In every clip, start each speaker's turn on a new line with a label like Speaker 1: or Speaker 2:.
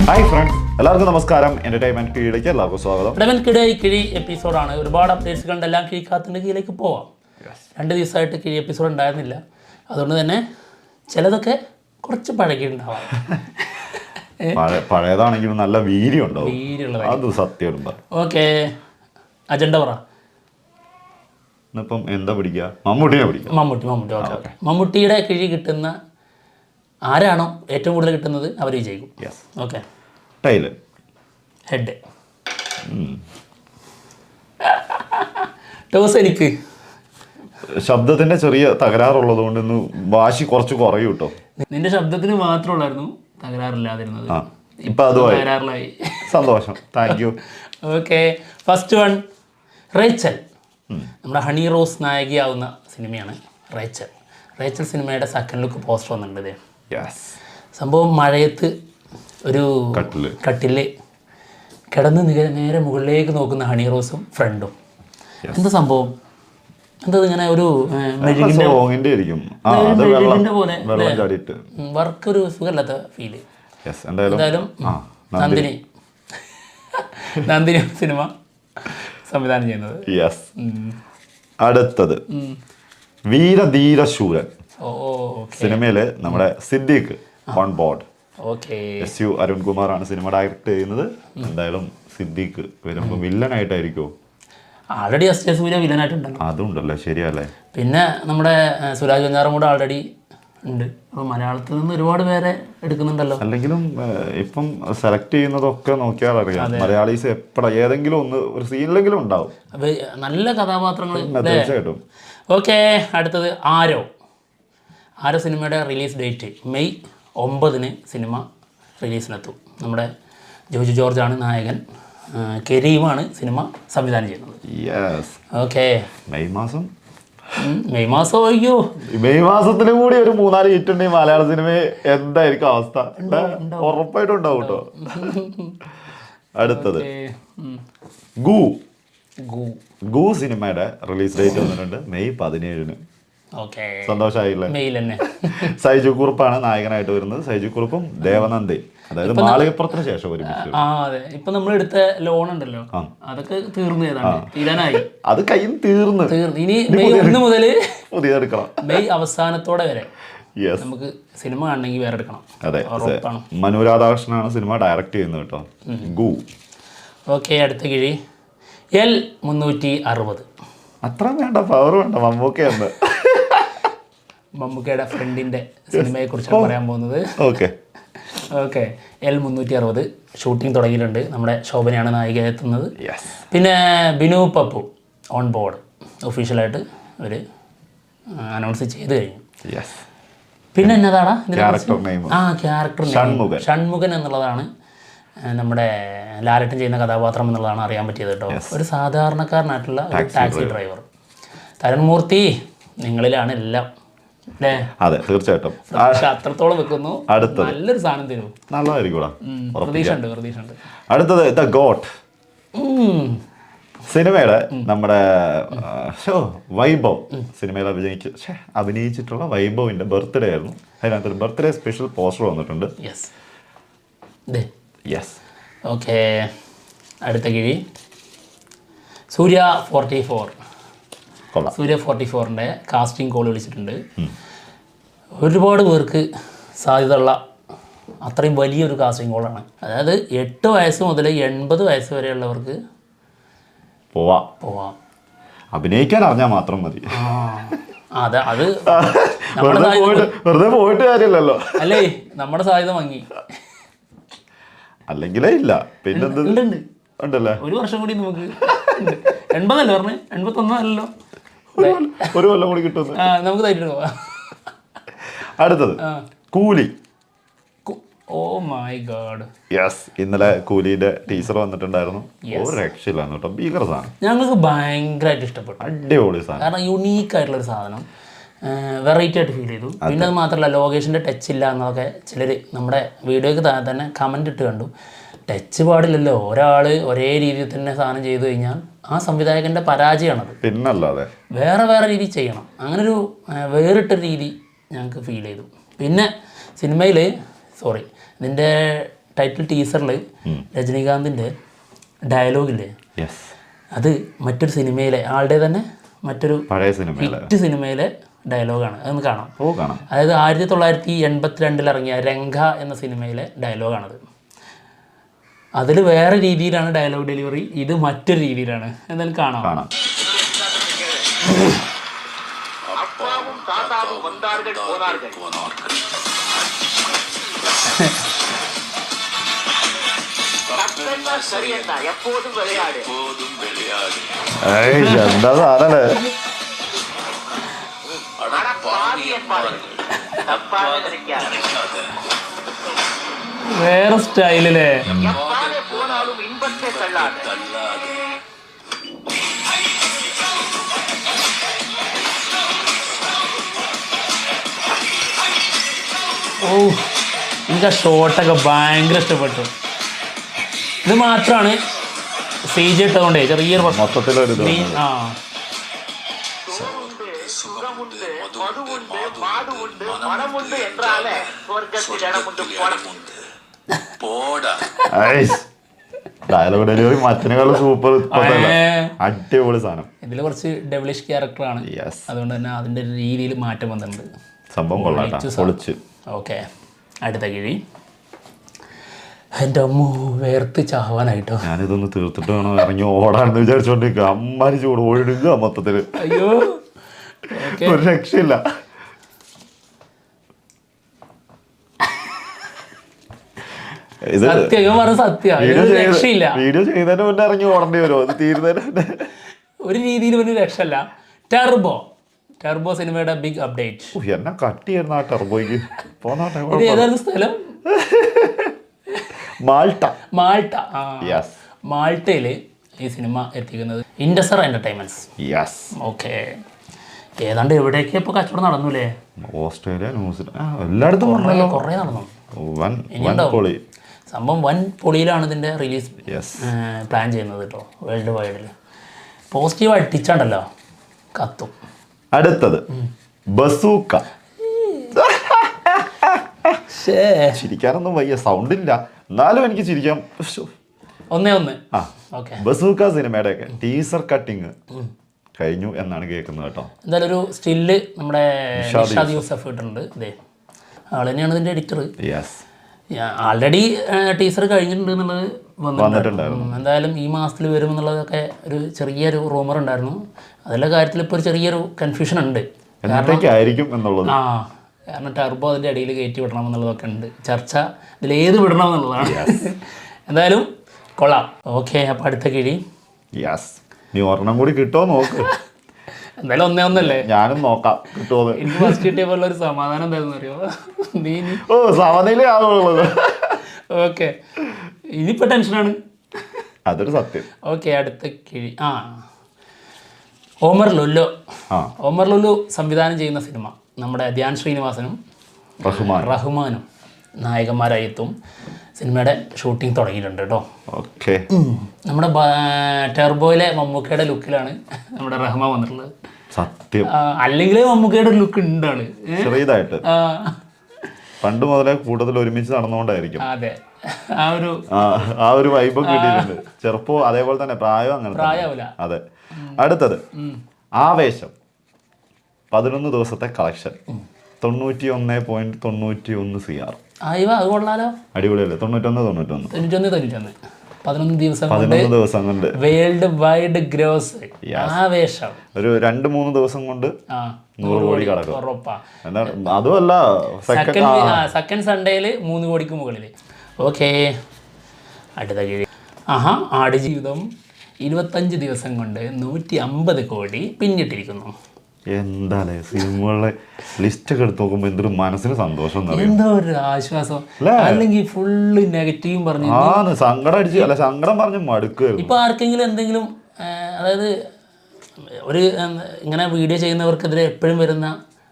Speaker 1: Hi friends, എല്ലാവർക്കും നമസ്കാരം. Entertainment കിഴിയിലേക്ക് എല്ലാവർക്കും സ്വാഗതം.
Speaker 2: കിഴി എപ്പിസോഡാണ്. ഒരുപാട് അപ്ഡേറ്റ്സ് കണ്ടെല്ലാം കിഴിക്കാത്തിൻ്റെ കീഴിലേക്ക് പോവാം. 2 ദിവസമായിട്ട് കിഴി എപ്പിസോഡ് ഉണ്ടായിരുന്നില്ല. അതുകൊണ്ട് തന്നെ ചിലതൊക്കെ കുറച്ച് പഴകിയിട്ടുണ്ടാവാം.
Speaker 1: പഴയതാണെങ്കിലും നല്ല വീര്യമുണ്ടാവും. അത് സത്യം.
Speaker 2: ഓക്കെ, അജണ്ട പറ.
Speaker 1: ഇന്നിപ്പം എന്താ പിടിക്കുക? മമ്മൂട്ടിനെ പിടിക്കുക.
Speaker 2: മമ്മൂട്ടി. ഓക്കെ. മമ്മൂട്ടിയുടെ കിഴി കിട്ടുന്ന ആരാണോ ഏറ്റവും കൂടുതൽ കിട്ടുന്നത് അവർ വിജയിക്കും. ഓക്കെ.
Speaker 1: Tile,
Speaker 2: head, toss. എനിക്ക്
Speaker 1: ശബ്ദത്തിന്റെ ചെറിയ തകരാറുള്ളത് കൊണ്ട് ഇന്ന് വാശി കുറച്ച് കുറയും കേട്ടോ.
Speaker 2: നിന്റെ ശബ്ദത്തിന് മാത്രമുള്ളായിരുന്നു തകരാറില്ലാതിരുന്നത്.
Speaker 1: ഇപ്പൊ അത്
Speaker 2: തകരാറിലായി.
Speaker 1: സന്തോഷം. Thank you.
Speaker 2: Okay, first one Rachel. നമ്മുടെ ഹണി റോസ് നായികയാവുന്ന സിനിമയാണ് റേച്ചൽ സിനിമയുടെ സെക്കൻഡ് ലുക്ക് പോസ്റ്റർ വന്നിട്ടുണ്ട്. സംഭവം മഴയത്ത് ഒരു കട്ടില് കിടന്ന് നേരെ മുകളിലേക്ക് നോക്കുന്ന ഹണി റോസും ഫ്രണ്ടും. എന്താ സംഭവം? എന്താ ഇങ്ങനെ ഒരു മെഴുകിന്റെ പോലെ വർക്ക് ഒരു സുഖമില്ലാത്ത ഫീല്. എന്തായാലും നന്ദിനി സിനിമ സംവിധാനം ചെയ്യുന്നത്.
Speaker 1: അടുത്തത് വീരധീരശൂരൻ സിനിമയില് നമ്മുടെ സിദ്ദീഖ് ഓൺ ബോർഡ്. SU അരുൺകുമാറാണ് സിനിമ ഡയറക്ട് ചെയ്യുന്നത്. എന്തായാലും സിദ്ദീഖ് വരുമ്പോൾ വില്ലനായിട്ടായിരിക്കുമോ?
Speaker 2: ആൾറെഡി എസ് സൂര്യ വില്ലനായിട്ടുണ്ടല്ലോ.
Speaker 1: അതുണ്ടല്ലോ, ശരിയല്ലേ.
Speaker 2: പിന്നെ നമ്മുടെ സുരാജ് വെഞ്ഞാറും കൂടെ ആൾറെഡി ഉണ്ട്. അപ്പോൾ മലയാളത്തിൽ നിന്ന് ഒരുപാട് പേരെ എടുക്കുന്നുണ്ടല്ലോ.
Speaker 1: അല്ലെങ്കിലും ഇപ്പം സെലക്ട് ചെയ്യുന്നതൊക്കെ നോക്കിയാൽ അറിയാം, മലയാളീസ് ഏതെങ്കിലും ഒരു സീനിലെങ്കിലും ഉണ്ടാവും
Speaker 2: നല്ല കഥാപാത്രങ്ങൾ.
Speaker 1: തീർച്ചയായിട്ടും.
Speaker 2: ഓക്കെ, അടുത്തത് ആരോ സിനിമയുടെ റിലീസ് ഡേറ്റ് മെയ് 9 സിനിമ റിലീസിനെത്തും. നമ്മുടെ ജോജു ജോർജാണ് നായകൻ. കരീമാണ് സിനിമ സംവിധാനം ചെയ്യുന്നത്. ഓക്കെ,
Speaker 1: മെയ് മാസം.
Speaker 2: അയ്യോ,
Speaker 1: മെയ് മാസത്തിന് കൂടി ഒരു 3-4 ഹിറ്റ് ഉണ്ടെങ്കിൽ മലയാള സിനിമ എന്തായിരിക്കും അവസ്ഥ? ഉറപ്പായിട്ടും ഉണ്ടാവും കേട്ടോ. അടുത്തത് ഗു സിനിമയുടെ റിലീസ് ഡേറ്റ് വന്നിട്ടുണ്ട് മെയ് 17. സന്തോഷമായില്ലേ? സൈജു കുറുപ്പാണ് നായകനായിട്ട് വരുന്നത്. സൈജു കുറുപ്പും ദേവനന്ദി, അതായത് മാളികപ്പുറത്തിന് ശേഷം ഒരുമിച്ച്.
Speaker 2: ഇപ്പൊ നമ്മൾ എടുത്ത ലോൺ ഉണ്ടല്ലോ, അതൊക്കെ തീരാനായി.
Speaker 1: അത് കയ്യിൽ തീർന്നു.
Speaker 2: ഇനി മെയ് 1 മുതൽ
Speaker 1: പുതിയ എടുക്കണം.
Speaker 2: മെയ് അവസാനത്തോടെ വരെ നമുക്ക് സിനിമ കാണണമെങ്കിൽ വേറെ എടുക്കണം.
Speaker 1: അതെ, മനു രാധാകൃഷ്ണനാണ് സിനിമ ഡയറക്ട് ചെയ്യുന്നത് കേട്ടോ. ഗു.
Speaker 2: ഓക്കെ, അടുത്ത കിഴി L360.
Speaker 1: അത്ര വേണ്ട, പവർ വേണ്ട.
Speaker 2: മമ്മൂക്കയുടെ ഫ്രണ്ടിന്റെ സിനിമയെ കുറിച്ചാണ് പറയാൻ പോകുന്നത്. ഓക്കെ, L360 ഷൂട്ടിംഗ് തുടങ്ങിയിട്ടുണ്ട്. നമ്മുടെ ശോഭനയാണ് നായിക എത്തുന്നത്. പിന്നെ ബിനു പപ്പു ഓൺ ബോർഡ് ഒഫീഷ്യലായിട്ട് അവർ അനൗൺസ് ചെയ്ത് കഴിഞ്ഞു. പിന്നെ എന്നതാണ് ക്യാരക്ടർ ഷൺമുഖൻ എന്നുള്ളതാണ് നമ്മുടെ ലാലേട്ടൻ ചെയ്യുന്ന കഥാപാത്രം എന്നുള്ളതാണ് അറിയാൻ പറ്റിയത് കേട്ടോ. ഒരു സാധാരണക്കാരനായിട്ടുള്ള ഒരു ടാക്സി ഡ്രൈവർ. തരൺമൂർത്തി നിങ്ങളിലാണ് എല്ലാം.
Speaker 1: അതെ, തീർച്ചയായിട്ടും.
Speaker 2: അത്രത്തോളം വെക്കുന്നു. നല്ലൊരു സാധനം തരൂ.
Speaker 1: നല്ലതായിരിക്കും.
Speaker 2: പ്രതീക്ഷയുണ്ട്.
Speaker 1: അടുത്തത് ദ ഗോട്ട് സിനിമയുടെ നമ്മുടെ വൈഭവ് സിനിമയിൽ അഭിനയിച്ചിട്ടുള്ള വൈഭവിന്റെ ബർത്ത്ഡേ ആയിരുന്നു. അതിനകത്തൊരു ബർത്ത്ഡേ സ്പെഷ്യൽ പോസ്റ്റർ വന്നിട്ടുണ്ട്.
Speaker 2: ഓക്കെ, അടുത്ത കിഴി സൂര്യ 44ന്റെ കാസ്റ്റിംഗ് കോൾ വിളിച്ചിട്ടുണ്ട്. ഒരുപാട് പേർക്ക് സാധ്യതയുള്ള അത്രയും വലിയൊരു കാസ്റ്റിംഗ് കോളാണ്. അതായത് 8 വയസ്സ് മുതൽ 80 വയസ്സ് വരെയുള്ളവർക്ക് പോവാം.
Speaker 1: അഭിനയിക്കാൻ അറിഞ്ഞാൽ മാത്രം മതി.
Speaker 2: അത്
Speaker 1: വെറുതെ പോയിട്ട് കാര്യമില്ലല്ലോ.
Speaker 2: അല്ലേ, നമ്മുടെ സാധ്യത വാങ്ങി
Speaker 1: അല്ലെങ്കിലേ ഇല്ല. പിന്നെ ഉണ്ടല്ലേ,
Speaker 2: ഒരു വർഷം കൂടി നമുക്ക് 80 അല്ലേ പറഞ്ഞ്, 81 അല്ലല്ലോ,
Speaker 1: ഒരു കൊല്ലം കൂടി കിട്ടും.
Speaker 2: നമുക്ക് തയ്ച്ചിട്ട് പോവാം.
Speaker 1: അടുത്തത് കൂലി.
Speaker 2: Oh my god.
Speaker 1: ഇന്നലെ കൂലിയുടെ ടീസർ വന്നിട്ടുണ്ടായിരുന്നു. ഒരു രക്ഷയിലാണ് കേട്ടോ, ഭീകര സാധനം.
Speaker 2: ഞങ്ങൾക്ക് ഭയങ്കരമായിട്ട് ഇഷ്ടപ്പെട്ടു.
Speaker 1: അടിപൊളി സാധനം.
Speaker 2: കാരണം യുണീക്ക് ആയിട്ടുള്ളൊരു സാധനം, വെറൈറ്റി ആയിട്ട് ഫീൽ ചെയ്തു. പിന്നെ അത് മാത്രമല്ല, ലൊക്കേഷൻ്റെ ടച്ച് ഇല്ല എന്നൊക്കെ ചിലർ നമ്മുടെ വീഡിയോയ്ക്ക് തന്നെ കമൻ്റ് ഇട്ട് കണ്ടു. ടച്ച് പാടില്ലല്ലോ, ഒരാൾ ഒരേ രീതിയിൽ തന്നെ സാധനം ചെയ്തു കഴിഞ്ഞാൽ ആ സംവിധായകൻ്റെ പരാജയമാണത്.
Speaker 1: പിന്നല്ലാതെ
Speaker 2: വേറെ രീതി ചെയ്യണം. അങ്ങനൊരു വേറിട്ട രീതി ഞങ്ങൾക്ക് ഫീൽ ചെയ്തു. പിന്നെ സിനിമയിൽ ഇതിൻ്റെ ടൈറ്റിൽ ടീസറിൽ രജനീകാന്തിൻ്റെ ഡയലോഗില്ലേ, അത് മറ്റൊരു സിനിമയിലെ ആളുടെ തന്നെ മറ്റൊരു
Speaker 1: പഴയ
Speaker 2: ഹിറ്റ് സിനിമയിലെ ഡയലോഗാണ്. അതൊന്ന് കാണാം. അതായത് 1982 ഇറങ്ങിയ രംഗ എന്ന സിനിമയിലെ ഡയലോഗാണത്. അതിൽ വേറെ രീതിയിലാണ് ഡയലോഗ് ഡെലിവറി, ഇത് മറ്റൊരു രീതിയിലാണ്. എന്തായാലും കാണാം.
Speaker 1: എന്താ സാധനം
Speaker 2: വേറെ സ്റ്റൈലില്ലേ. ഓ, എനിക്ക് ആ ഷോട്ടൊക്കെ ഭയങ്കര ഇഷ്ടപ്പെട്ടു. ഇത് മാത്രമാണ് CG ഇട്ടതുകൊണ്ടേ ചെറിയൊരു
Speaker 1: മൊത്തത്തിലൊരു ഡയലോഗ് ഡെലിവറി മറ്റേക്കാളും സൂപ്പർ, അടിപൊളി സാധനം.
Speaker 2: ഇതിൽ കുറച്ച് ഡെവിളിഷ് ക്യാരക്ടറാണ്, അതുകൊണ്ട് തന്നെ അതിൻ്റെ രീതിയിൽ മാറ്റം വന്നിട്ടുണ്ട്.
Speaker 1: സംഭവം കൊള്ളാം.
Speaker 2: ഓക്കെ, അടുത്ത കിഴി. എൻ്റെ അമ്മ വേർത്ത് ചാവാനായിട്ടോ.
Speaker 1: ഞാനിതൊന്ന് തീർത്തിട്ട് വേണം ഇറങ്ങി ഓടാണെന്ന് വിചാരിച്ചോണ്ടിരിക്കുക. അമ്മാരി ചൂട് ഓടിടുക മൊത്തത്തില്.
Speaker 2: അയ്യോ,
Speaker 1: ഒരു രക്ഷയില്ല. വീഡിയോ ചെയ്തതിന് മുന്നേ ഇറങ്ങി ഓടേണ്ടി വരുമോ? അത് തീരുന്നതിന്
Speaker 2: ഒരു രീതിയിൽ ഒരു രക്ഷയില്ല. ടെർബോ സിനിമയുടെ ബിഗ് അപ്ഡേറ്റ്.
Speaker 1: എന്നെ കട്ട് ചെയ്യുന്ന ആ ടെർബോയ്ക്ക്
Speaker 2: ഏതായിരുന്നു സ്ഥലം? മാൾട്ടയിൽ ഈ സിനിമ എത്തിക്കുന്നത് ഇൻഡസർ എന്റർടൈൻമെന്റ്സ്. ഓക്കെ, ഏതാണ്ട് എവിടെയൊക്കെ ഇപ്പൊ കച്ചവടം നടന്നൂലേ?
Speaker 1: ഓസ്ട്രേലിയ, ന്യൂസിലാൻഡ്, എല്ലായിടത്തും
Speaker 2: കുറേ നടന്നു. സംഭവം വൻ പൊളിയിലാണ് ഇതിന്റെ റിലീസ് പ്ലാൻ ചെയ്യുന്നത് കേട്ടോ. വേൾഡ് വൈഡിൽ പോസിറ്റീവ് അടിച്ചാണ്ടല്ലോ കത്തും.
Speaker 1: അടുത്തത് ബസൂക്ക. ചിരിക്കാനൊന്നും വയ്യ, സൗണ്ട് ഇല്ല, എന്നാലും എനിക്ക് ചിരിക്കാം. ബസൂക്ക സിനിമയുടെ ഒക്കെ ടീസർ കട്ടിങ് കഴിഞ്ഞു എന്നാണ് കേൾക്കുന്നത് കേട്ടോ.
Speaker 2: എന്തായാലും ഒരു സ്റ്റില്ല് നമ്മുടെ നിഷാദ് യൂസഫ് ഇട്ടിട്ടുണ്ട്. ഇതേ ആൾ തന്നെയാണ് ഇതിന്റെ എഡിറ്റർ. ആൾറെഡി ടീസർ കഴിഞ്ഞിട്ടുണ്ട് എന്നുള്ളത് വന്നിട്ടുണ്ടായിരുന്നു. എന്തായാലും ഈ മാസത്തിൽ വരും എന്നുള്ളതൊക്കെ ഒരു ചെറിയൊരു റൂമർ ഉണ്ടായിരുന്നു. അതിലെ കാര്യത്തിൽ ഇപ്പോൾ ഒരു ചെറിയൊരു കൺഫ്യൂഷൻ ഉണ്ട്. കാരണം ടെർബോ അതിൻ്റെ ഇടയിൽ കയറ്റി വിടണം എന്നുള്ളതൊക്കെ ഉണ്ട് ചർച്ച. ഇതിലേത് വിടണം എന്നുള്ളതാണ്. എന്തായാലും കൊള്ളാം. ഓക്കെ, അപ്പോൾ അടുത്ത കിഴി.
Speaker 1: നീ ഒരെണ്ണം കൂടി കിട്ടുമോ നോക്ക്.
Speaker 2: എന്തായാലും ഒന്നല്ലേ,
Speaker 1: ഞാനും നോക്കാം കിട്ടുമോ.
Speaker 2: എനിക്ക് ഫസ്റ്റ് കിട്ടിയ പോലെ ഒരു സമാധാനം എന്തായിരുന്നു അറിയോ?
Speaker 1: സമാധാനയിലേ ആകുള്ളത്.
Speaker 2: ഓക്കെ, ഇനിയിപ്പോൾ ടെൻഷനാണ്.
Speaker 1: അതൊരു സത്യം.
Speaker 2: ഓക്കെ, അടുത്ത കിഴി. ഓമർ ലുല്ലു സംവിധാനം ചെയ്യുന്ന സിനിമ നമ്മുടെ ധ്യാൻ ശ്രീനിവാസനും റഹ്മാനും നായകന്മാരായി എത്തും. സിനിമയുടെ ഷൂട്ടിംഗ് തുടങ്ങിയിട്ടുണ്ട് കേട്ടോ. നമ്മുടെ ടെർബോയിലെ മമ്മൂക്കയുടെ ലുക്കിലാണ് നമ്മുടെ റഹ്മാൻ വന്നിട്ടുള്ളത്.
Speaker 1: സത്യം,
Speaker 2: അല്ലെങ്കിൽ മമ്മൂക്കയുടെ ഒരു ലുക്ക് ഉണ്ടാണ്
Speaker 1: ചെറിയതായിട്ട്. പണ്ട് മുതലേ കൂടുതൽ ഒരുമിച്ച് നടന്നുകൊണ്ടായിരിക്കും.
Speaker 2: അതെ,
Speaker 1: ആ ഒരു വൈബ് കിട്ടിയിട്ടുണ്ട്. ചെറുപ്പം അതേപോലെ തന്നെ പ്രായം അങ്ങനെ
Speaker 2: പ്രായമാവില്ല.
Speaker 1: അതെ. അടുത്തത് ആവേശം. 11 ദിവസത്തെ കളക്ഷൻ 91.91 CR.
Speaker 2: അത് കൊള്ളാലോ,
Speaker 1: അടിപൊളിയല്ലേ? 91
Speaker 2: ദിവസം കൊണ്ട് വേൾഡ് വൈഡ് ഗ്രോസ്. ആവേശം
Speaker 1: ഒരു 2-3 ദിവസം കൊണ്ട് 100 കോടി കടക്കും. അതുമല്ല,
Speaker 2: സെക്കൻഡ് സൺഡേയിൽ 3 കോടിക്ക് മുകളിൽ. ഓക്കെ, അടുത്ത കിഴി. ആടുജീവിതം 25 ദിവസം കൊണ്ട് 150 കോടി പിന്നിട്ടിരിക്കുന്നു.
Speaker 1: എന്താ സിനിമകളുടെ ലിസ്റ്റ് ഒക്കെ എടുത്ത് നോക്കുമ്പോ എന്തൊരു മനസ്സിന് സന്തോഷം,
Speaker 2: എന്തോ ഒരു ആശ്വാസം. അല്ലെങ്കിൽ ഫുള്ള് നെഗറ്റീവും പറഞ്ഞു
Speaker 1: സങ്കടം അടിച്ച് അല്ല സങ്കടം പറഞ്ഞ് മടുക്കുമായിരുന്നു.
Speaker 2: ഇപ്പൊ ആർക്കെങ്കിലും എന്തെങ്കിലും അതായത് ഒരു ഇങ്ങനെ വീഡിയോ ചെയ്യുന്നവർക്കെതിരെ എപ്പോഴും വരുന്ന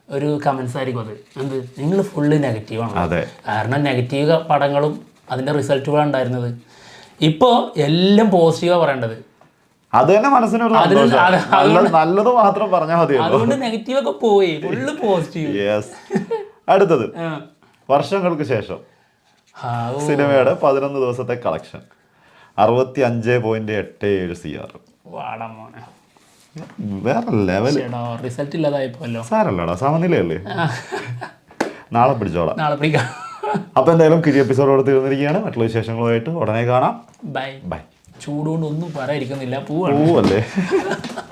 Speaker 2: ഒരു കമന്റ്സ് ആയിരിക്കും അത്. എന്ത്, നിങ്ങൾ ഫുള്ള് നെഗറ്റീവാണ്. കാരണം നെഗറ്റീവ് പടങ്ങളും അതിന്റെ റിസൾട്ടുകളാണ് ഉണ്ടായിരുന്നത്. ഇപ്പോൾ എല്ലാം പോസിറ്റീവാണ് പറയേണ്ടത്.
Speaker 1: അത് തന്നെ മനസ്സിനൊരു നല്ലത് മാത്രം പറഞ്ഞാൽ മതി.
Speaker 2: അതുകൊണ്ട് നെഗറ്റീവ് ഒക്കെ പോയി, ഫുള്ള് പോസിറ്റീവ്.
Speaker 1: അടുത്തത് വർഷങ്ങൾക്ക് ശേഷം സിനിമയുടെ 11 ദിവസത്തെ കളക്ഷൻ 65.87 CR.
Speaker 2: വാടാ മോനെ,
Speaker 1: വേറെ ലെവൽ.
Speaker 2: റിസൾട്ട് ഇല്ലാതായപ്പോല്ലോ.
Speaker 1: സാരല്ലടാ, സമനിലയല്ലേ, നാളെ പിടിച്ചോളാം.
Speaker 2: നാളെ പിടിക്കാം.
Speaker 1: അപ്പൊ എന്തായാലും കിരി എപ്പിസോഡോട് തീർന്നിരിക്കുകയാണ്. മറ്റുള്ള വിശേഷങ്ങളുമായിട്ട് ഉടനെ കാണാം.
Speaker 2: ബൈ.
Speaker 1: ബൈ.
Speaker 2: ചൂടുകൊണ്ട് ഒന്നും പറയാതിരിക്കുന്നില്ല, പൂവല്ലേ.